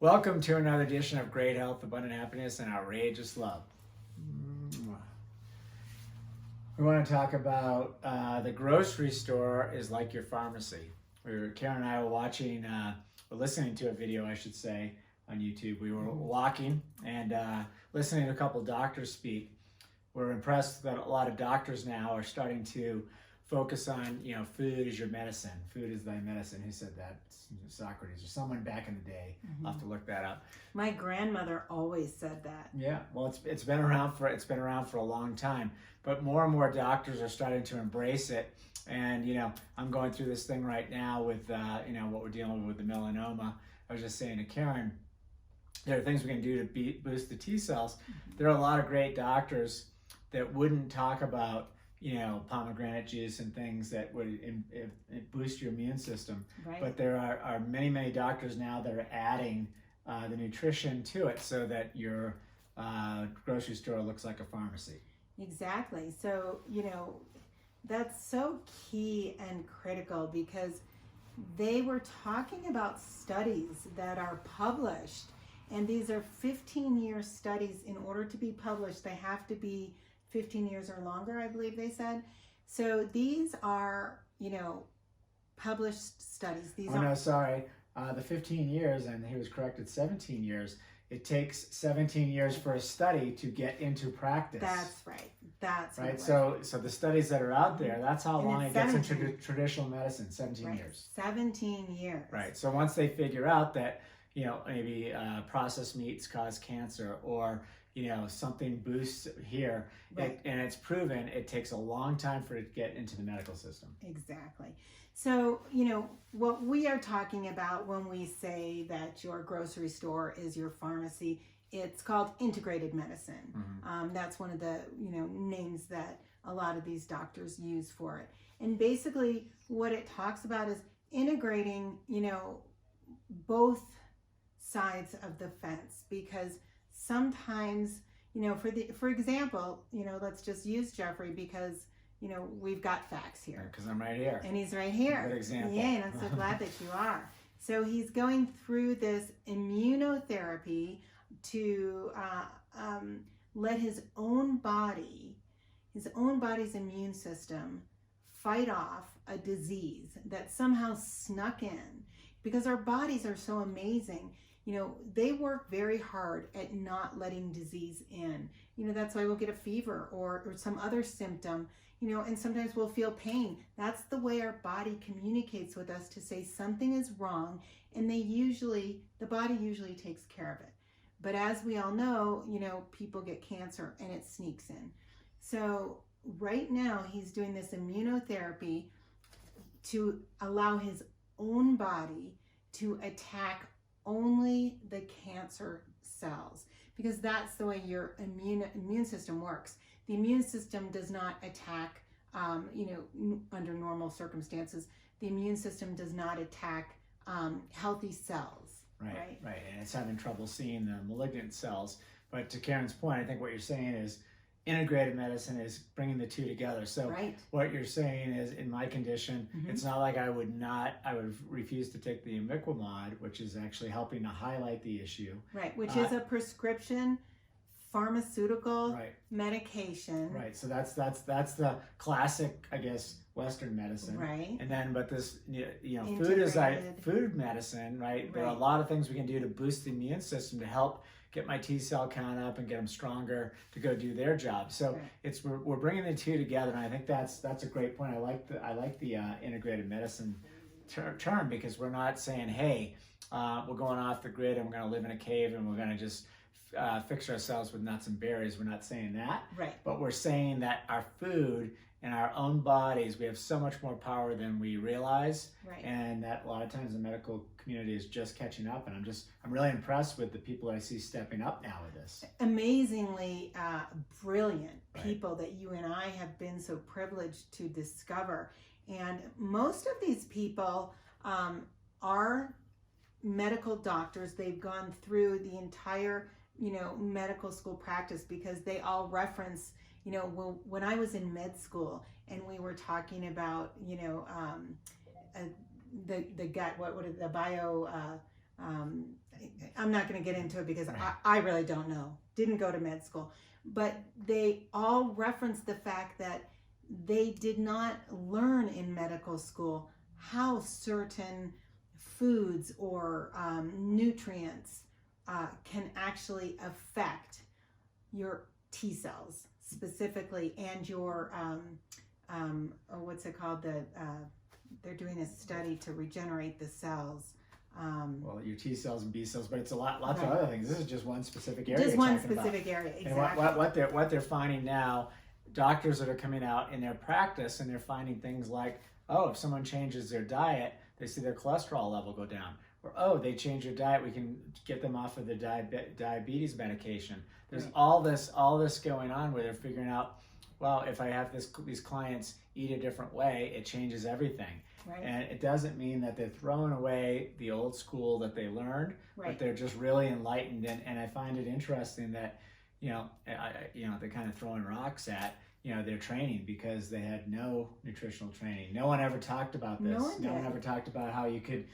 Welcome to another edition of Great Health, Abundant Happiness, and Outrageous Love. We want to talk about the grocery store is like your pharmacy. Karen and I were listening to a video, I should say, on YouTube. We were walking and listening to a couple doctors speak. We're impressed that a lot of doctors now are starting to focus on, food is your medicine. Food is thy medicine. Who said that? Socrates or someone back in the day. I'll have to look that up. My grandmother always said that. Yeah, well, it's been around for a long time, but more and more doctors are starting to embrace it. And I'm going through this thing right now with what we're dealing with the melanoma. I was just saying to Karen, there are things we can do to boost the T cells. There are a lot of great doctors that wouldn't talk about pomegranate juice and things that would boost your immune system. Right. But there are many, many doctors now that are adding the nutrition to it so that your grocery store looks like a pharmacy. Exactly. So, that's so key and critical because they were talking about studies that are published, and these are 15-year studies. In order to be published, they have to be 15 years or longer, I believe they said. So these are, published studies. The 15 years, and he was corrected, 17 years. It takes 17 years for a study to get into practice. That's right. That's right. So the studies that are out there, that's how long it gets into traditional medicine, 17 years. 17 years. Right. So once they figure out that, maybe processed meats cause cancer or something boosts here, right. And it's proven, it takes a long time for it to get into the medical system. Exactly. So, what we are talking about when we say that your grocery store is your pharmacy, it's called integrated medicine. Mm-hmm. That's one of the, names that a lot of these doctors use for it. And basically what it talks about is integrating, both sides of the fence, because sometimes, for example, let's just use Jeffrey because, we've got facts here. Because I'm right here. And he's right here. Good example. Yeah, and I'm so glad that you are. So he's going through this immunotherapy to let his own body's immune system fight off a disease that somehow snuck in. Because our bodies are so amazing. They work very hard at not letting disease in. That's why we'll get a fever or some other symptom, and sometimes we'll feel pain. That's the way our body communicates with us to say something is wrong, and the body usually takes care of it. But as we all know, people get cancer and it sneaks in. So right now he's doing this immunotherapy to allow his own body to attack only the cancer cells, because that's the way your immune system works. The immune system does not attack, under normal circumstances, the immune system does not attack healthy cells. Right. And it's having trouble seeing the malignant cells. But to Karen's point, I think what you're saying is integrated medicine is bringing the two together. So what you're saying is, in my condition, it's not like I would refuse to take the imiquimod, which is actually helping to highlight the issue. Right, which is a prescription pharmaceutical medication. Right, so that's the classic, I guess, Western medicine. Right. And then, but this, food is like food medicine, right? There are a lot of things we can do to boost the immune system to help get my T cell count up and get them stronger to go do their job. So we're bringing the two together, and I think that's a great point. I like the integrated medicine term, because we're not saying, hey, we're going off the grid and we're going to live in a cave and we're going to just fix ourselves with nuts and berries. We're not saying that. Right. But we're saying that our food and our own bodies, we have so much more power than we realize. Right. And that a lot of times the medical community is just catching up. And I'm really impressed with the people I see stepping up now with this. Amazingly brilliant people that you and I have been so privileged to discover. And most of these people are medical doctors. They've gone through the entire medical school practice, because they all reference, when I was in med school and we were talking about, the gut, what is the bio, I'm not going to get into it because I really don't know. Didn't go to med school. But they all reference the fact that they did not learn in medical school how certain foods or nutrients can actually affect your T cells specifically, and your what's it called? They're doing a study to regenerate the cells. Well, your T cells and B cells, but it's lots of other things. This is just one specific area. Just one specific area, exactly. And what they're finding now, doctors that are coming out in their practice, and they're finding things like, oh, if someone changes their diet, they see their cholesterol level go down. Or, oh, they change their diet, we can get them off of the diabetes medication. There's all this going on where they're figuring out, well, if I have these clients eat a different way, it changes everything. Right. And it doesn't mean that they're throwing away the old school that they learned, but they're just really enlightened. And I find it interesting that, they're kind of throwing rocks at, their training, because they had no nutritional training. No one ever talked about this. No one ever talked about how you could,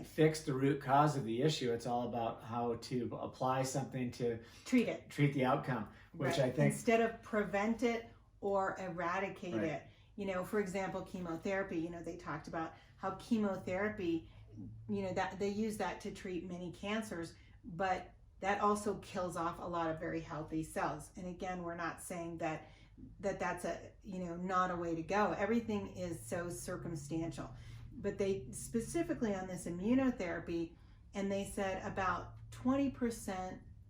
fix the root cause of the issue. It's all about how to apply something to treat the outcome, which I think, instead of prevent it or eradicate it. For example, chemotherapy, they talked about how chemotherapy, that they use that to treat many cancers, but that also kills off a lot of very healthy cells. And again, we're not saying that's a, not a way to go. Everything is so circumstantial. But they specifically on this immunotherapy, and they said about 20%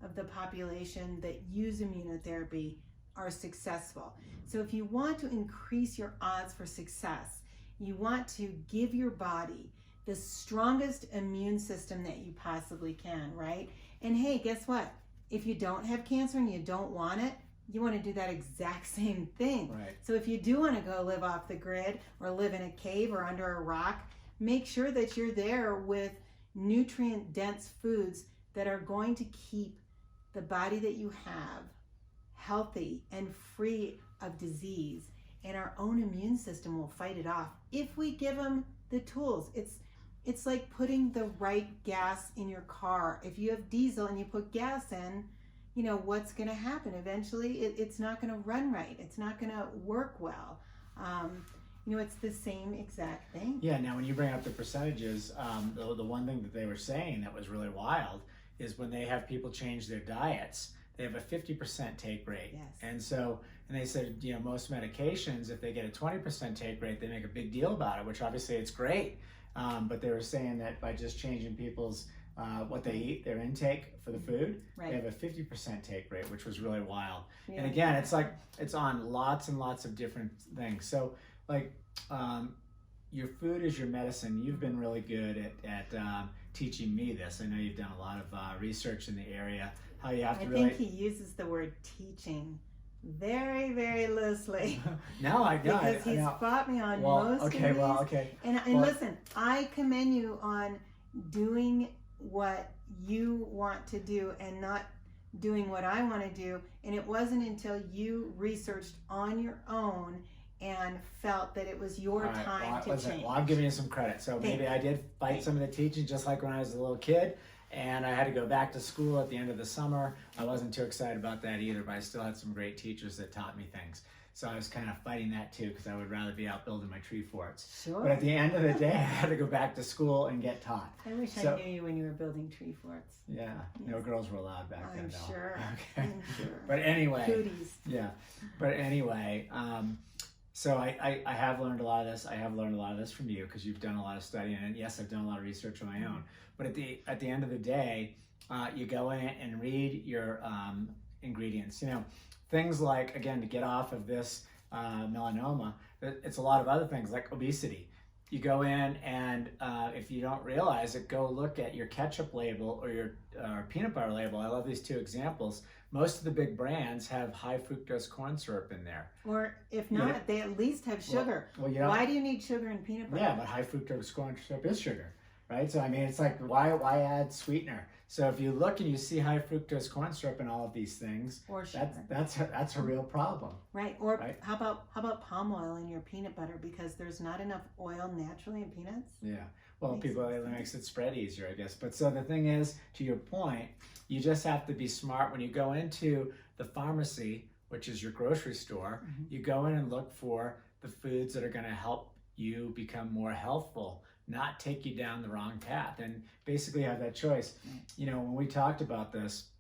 of the population that use immunotherapy are successful. So if you want to increase your odds for success, you want to give your body the strongest immune system that you possibly can, right? And hey, guess what? If you don't have cancer and you don't want it, you want to do that exact same thing. Right. So if you do want to go live off the grid or live in a cave or under a rock, make sure that you're there with nutrient-dense foods that are going to keep the body that you have healthy and free of disease, and our own immune system will fight it off if we give them the tools. It's like putting the right gas in your car. If you have diesel and you put gas in, what's going to happen? Eventually it's not going to run right. It's not going to work well. It's the same exact thing. Yeah. Now, when you bring up the percentages, the one thing that they were saying that was really wild is when they have people change their diets, they have a 50% take rate. Yes. And they said, most medications, if they get a 20% take rate, they make a big deal about it, which obviously it's great. But they were saying that by just changing people's what they eat, their intake for the food, they have a 50% take rate, which was really wild. Yeah. And again, it's like, it's on lots and lots of different things. So like, your food is your medicine. You've been really good at teaching me this. I know you've done a lot of research in the area, how you have to really... I think he uses the word teaching very, very loosely. No, I know. Because he's fought me on most of these. And listen, I commend you on doing what you want to do and not doing what I want to do. And it wasn't until you researched on your own and felt that it was your time to change. Well, I'm giving you some credit. So maybe I did fight some of the teaching, just like when I was a little kid. And I had to go back to school at the end of the summer. I wasn't too excited about that either, but I still had some great teachers that taught me things. So I was kind of fighting that too, because I would rather be out building my tree forts. Sure. But at the end of the day, I had to go back to school and get taught. I wish I knew you when you were building tree forts. Yeah, no girls were allowed back then. I'm sure. Okay. I'm sure. But anyway. Cooties. Yeah. But anyway, so I have learned a lot of this. I have learned a lot of this from you because you've done a lot of studying, and yes, I've done a lot of research on my own. But at the end of the day, you go in and read your ingredients. Things like, again, to get off of this melanoma, it's a lot of other things like obesity. You go in and if you don't realize it, go look at your ketchup label or your peanut butter label. I love these two examples. Most of the big brands have high fructose corn syrup in there. Or if not, they at least have sugar. Well, why do you need sugar in peanut butter? Yeah, but high fructose corn syrup is sugar, right? So I mean, it's like, why add sweetener? So if you look and you see high fructose corn syrup in all of these things, or sugar, that's a real problem. Right. Or how about palm oil in your peanut butter, because there's not enough oil naturally in peanuts? Yeah. Well, it makes it spread easier, I guess. But so the thing is, to your point, you just have to be smart when you go into the pharmacy, which is your grocery store. You go in and look for the foods that are going to help you become more healthful, not take you down the wrong path, and basically have that choice. You know, when we talked about this,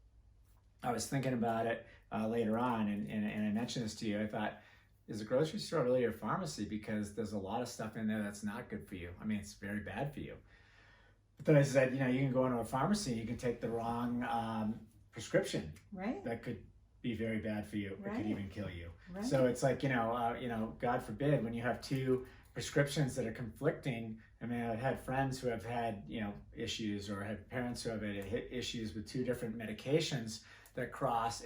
I was thinking about it later on, and I mentioned this to you. I thought, is a grocery store really your pharmacy? Because there's a lot of stuff in there that's not good for you. I mean, it's very bad for you. But then I said, you know, you can go into a pharmacy and you can take the wrong prescription. Right. That could be very bad for you. Right. It could even kill you. Right. So it's like, God forbid, when you have two prescriptions that are conflicting. I mean, I've had friends who have had, issues, or had parents who have had issues with two different medications that cross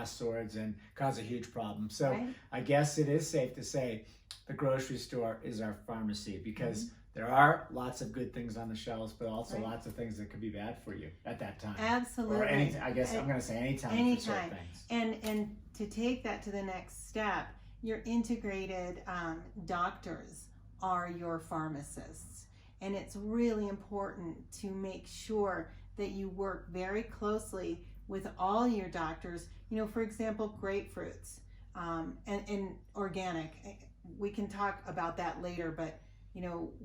swords and cause a huge problem. So right. I guess it is safe to say the grocery store is our pharmacy, because there are lots of good things on the shelves, but also lots of things that could be bad for you at that time. Absolutely. Or I guess I'm going to say anytime for certain things. And to take that to the next step, your integrated doctors are your pharmacists. And it's really important to make sure that you work very closely with all your doctors. For example, grapefruits and organic. We can talk about that later, but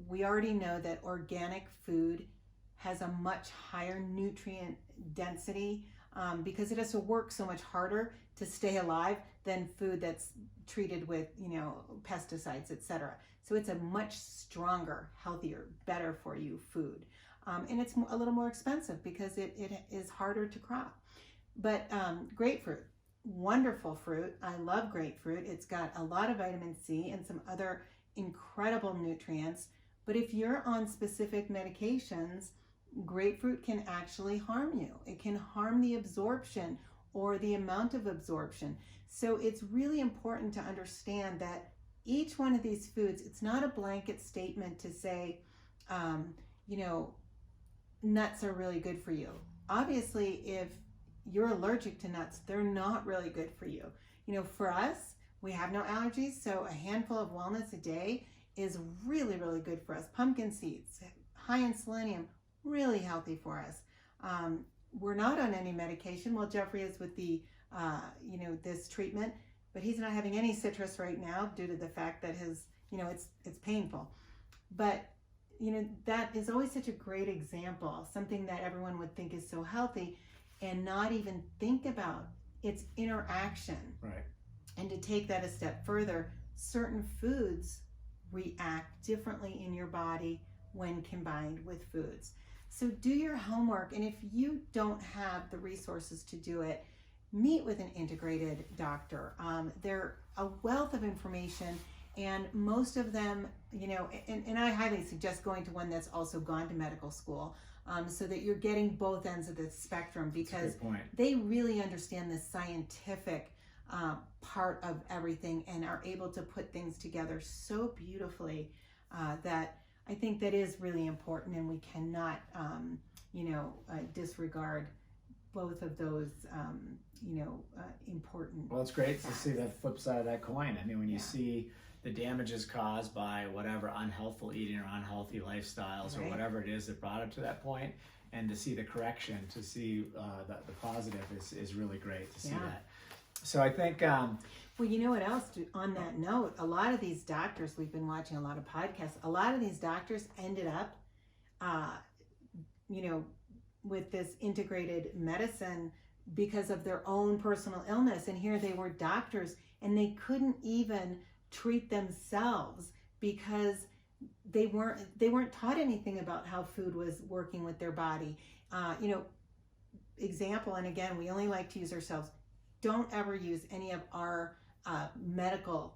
we already know that organic food has a much higher nutrient density because it has to work so much harder to stay alive than food that's treated with pesticides, etc. So it's a much stronger, healthier, better for you food. And it's a little more expensive because it is harder to crop. But grapefruit, wonderful fruit. I love grapefruit. It's got a lot of vitamin C and some other incredible nutrients. But if you're on specific medications, grapefruit can actually harm you. It can harm the absorption or the amount of absorption. So it's really important to understand that each one of these foods, it's not a blanket statement to say, nuts are really good for you. Obviously, if you're allergic to nuts, they're not really good for you. For us, we have no allergies, so a handful of walnuts a day is really, really good for us. Pumpkin seeds, high in selenium, really healthy for us. We're not on any medication. Well, Jeffrey is with the, this treatment, but he's not having any citrus right now due to the fact that his, it's painful. But, that is always such a great example, something that everyone would think is so healthy and not even think about its interaction. Right. And to take that a step further, certain foods react differently in your body when combined with foods. So do your homework, and if you don't have the resources to do it, meet with an integrated doctor. They're a wealth of information, and most of them, and I highly suggest going to one that's also gone to medical school, so that you're getting both ends of the spectrum, because they really understand the scientific part of everything and are able to put things together so beautifully that I think that is really important, and we cannot, disregard both of those, important. Well, it's great to see the flip side of that coin. I mean, when you see the damages caused by whatever unhealthful eating or unhealthy lifestyles or whatever it is that brought it to that point, and to see the correction, to see the positive is really great to see that. So I think... Well, you know what else? On that note, a lot of these doctors, we've been watching a lot of podcasts, a lot of these doctors ended up, with this integrated medicine because of their own personal illness. And here they were doctors, and they couldn't even treat themselves because they weren't taught anything about how food was working with their body. Example, and again, we only like to use ourselves. Don't ever use any of our medical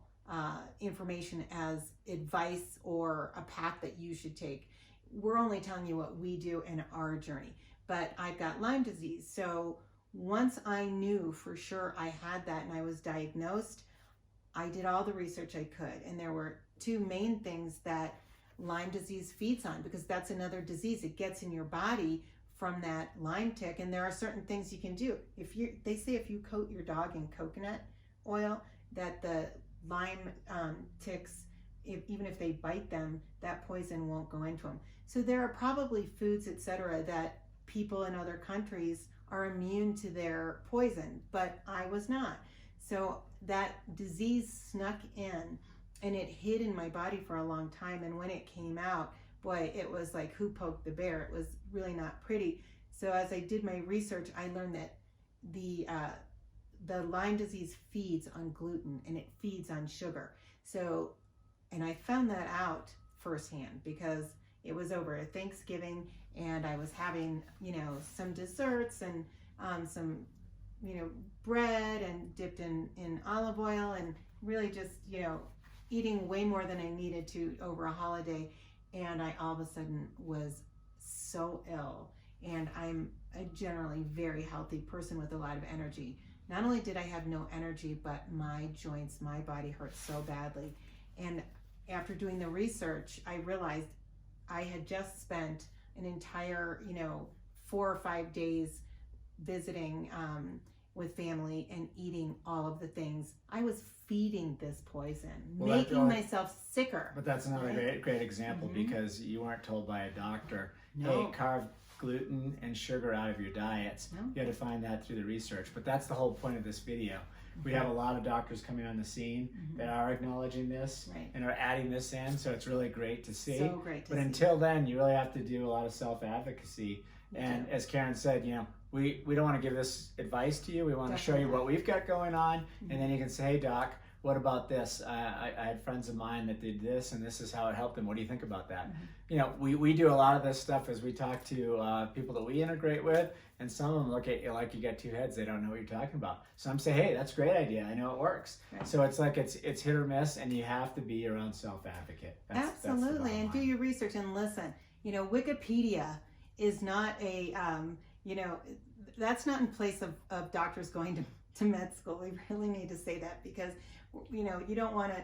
information as advice or a path that you should take. We're only telling you what we do in our journey. But I've got Lyme disease. So once I knew for sure I had that and I was diagnosed, I did all the research I could. And there were two main things that Lyme disease feeds on, because that's another disease. It gets in your body from that Lyme tick, and there are certain things you can do. They say if you coat your dog in coconut oil, that the Lyme ticks even if they bite them, that poison won't go into them. So there are probably foods, etc., that people in other countries are immune to their poison, but I was not. So that disease snuck in and it hid in my body for a long time. And when it came out, boy, it was like who poked the bear. It was really not pretty. So as I did my research, I learned that the Lyme disease feeds on gluten and it feeds on sugar. So, and I found that out firsthand because it was over Thanksgiving and I was having, some desserts and some, bread and dipped in olive oil and really just, eating way more than I needed to over a holiday. And I all of a sudden was so ill. And I'm a generally very healthy person with a lot of energy. Not only did I have no energy, but my joints, my body hurt so badly. And after doing the research, I realized I had just spent an entire, 4 or 5 days visiting with family and eating all of the things. I was feeding this poison, making myself sicker. But that's another great example because you weren't told by a doctor, hey, carve gluten and sugar out of your diets. No. You had to find that through the research. But that's the whole point of this video. We have a lot of doctors coming on the scene that are acknowledging this and are adding this in, so it's really great to see. So great to see. But until then, you really have to do a lot of self-advocacy. And as Karen said, we don't want to give this advice to you. We want to show you what we've got going on, and then you can say, hey, doc, what about this? I had friends of mine that did this, and this is how it helped them. What do you think about that? We do a lot of this stuff as we talk to people that we integrate with, and some of them look at you like you got two heads. They don't know what you're talking about. Some say, hey, that's a great idea. I know it works. Right. So it's like it's hit or miss, and you have to be your own self-advocate. Absolutely, and do your research and listen. Wikipedia is not a, that's not in place of doctors going to med school. We really need to say that because, you don't want to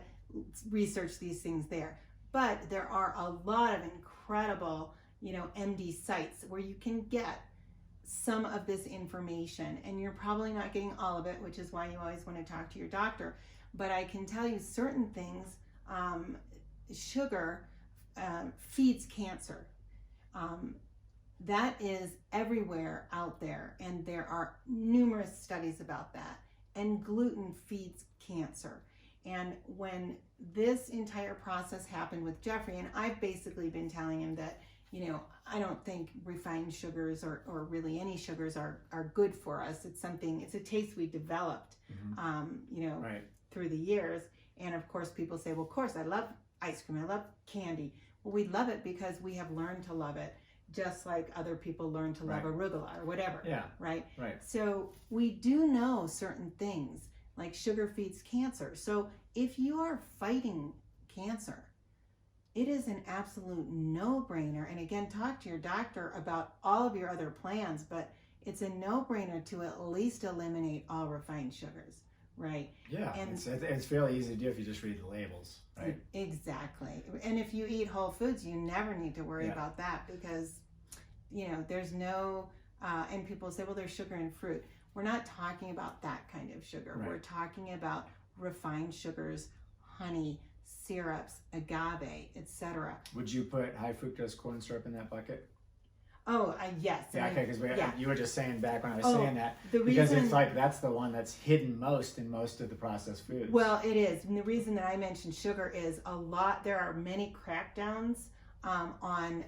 research these things there. But there are a lot of incredible, MD sites where you can get some of this information, and you're probably not getting all of it, which is why you always want to talk to your doctor. But I can tell you certain things, sugar feeds cancer. That is everywhere out there, and there are numerous studies about that. And gluten feeds cancer. And when this entire process happened with Jeffrey, and I've basically been telling him that, I don't think refined sugars or really any sugars are good for us. It's a taste we developed, through the years. And of course, people say, well, of course, I love ice cream. I love candy. Well, we love it because we have learned to love it, just like other people learn to love arugula or whatever. Yeah. Right? Right. So we do know certain things, like sugar feeds cancer. So if you are fighting cancer, it is an absolute no-brainer. And again, talk to your doctor about all of your other plans, but it's a no-brainer to at least eliminate all refined sugars, right? Yeah, and it's fairly easy to do if you just read the labels, right? Exactly. And if you eat whole foods, you never need to worry about that because, there's no, and people say, well, there's sugar in fruit. We're not talking about that kind of sugar. Right. We're talking about refined sugars, honey, syrups, agave, etc. Would you put high fructose corn syrup in that bucket? Oh, yes. Yeah, okay, because you were just saying back when I was saying that, because it's like that's the one that's hidden most in most of the processed foods. Well, it is. And the reason that I mentioned sugar is there are many crackdowns on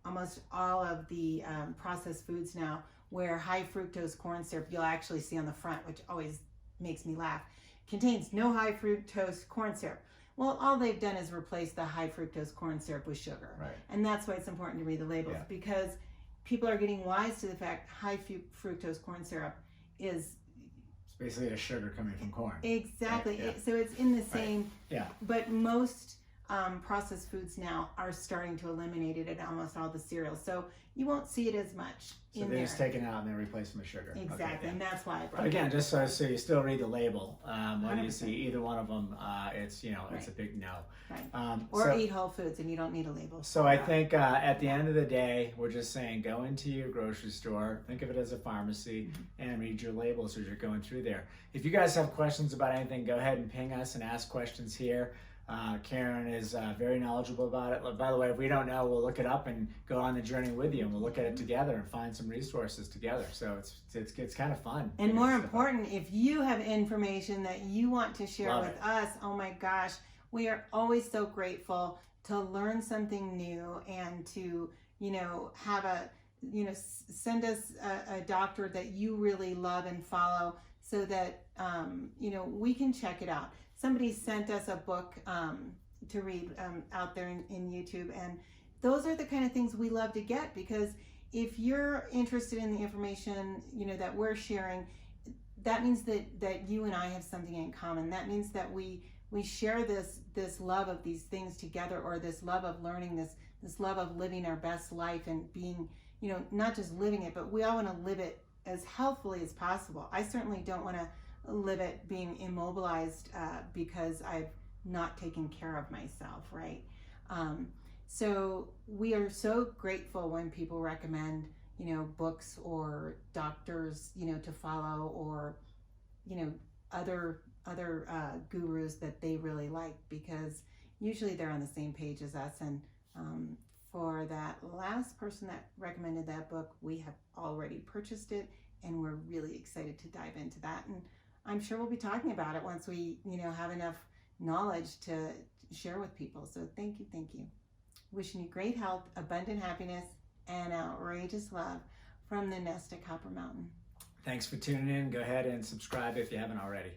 almost all of the processed foods now where high fructose corn syrup, you'll actually see on the front, which always makes me laugh, contains no high fructose corn syrup. Well, all they've done is replace the high fructose corn syrup with sugar. Right. And that's why it's important to read the labels because people are getting wise to the fact high fructose corn syrup is... It's basically a sugar coming from corn. Exactly. Right. So it's in the same... Yeah. But most processed foods now are starting to eliminate it in almost all the cereals. So you won't see it as much in there. So they're just taking it out and then replacing with sugar. Exactly, and that's why I brought it. But again, just so you still read the label. When you see either one of them, it's it's a big no. Right. Or eat whole foods and you don't need a label. So I think at the end of the day, we're just saying go into your grocery store, think of it as a pharmacy, and read your labels as you're going through there. If you guys have questions about anything, go ahead and ping us and ask questions here. Karen is very knowledgeable about it. By the way, if we don't know, we'll look it up and go on the journey with you, and we'll look at it together and find some resources together. So it's kind of fun. And more important, if you have information that you want to share with us, oh my gosh, we are always so grateful to learn something new and to, have send us a doctor that you really love and follow so that, we can check it out. Somebody sent us a book to read out there in YouTube, and those are the kind of things we love to get, because if you're interested in the information, that we're sharing, that means that you and I have something in common. That means that we share this love of these things together, or this love of learning, this love of living our best life and being, not just living it, but we all want to live it as healthfully as possible. I certainly don't want to live it being immobilized because I've not taken care of myself, right? So we are so grateful when people recommend, books or doctors, to follow, or, other gurus that they really like, because usually they're on the same page as us. And for that last person that recommended that book, we have already purchased it, and we're really excited to dive into that. And I'm sure we'll be talking about it once we, have enough knowledge to share with people. So thank you. Wishing you great health, abundant happiness, and outrageous love from the nest at Copper Mountain. Thanks for tuning in. Go ahead and subscribe if you haven't already.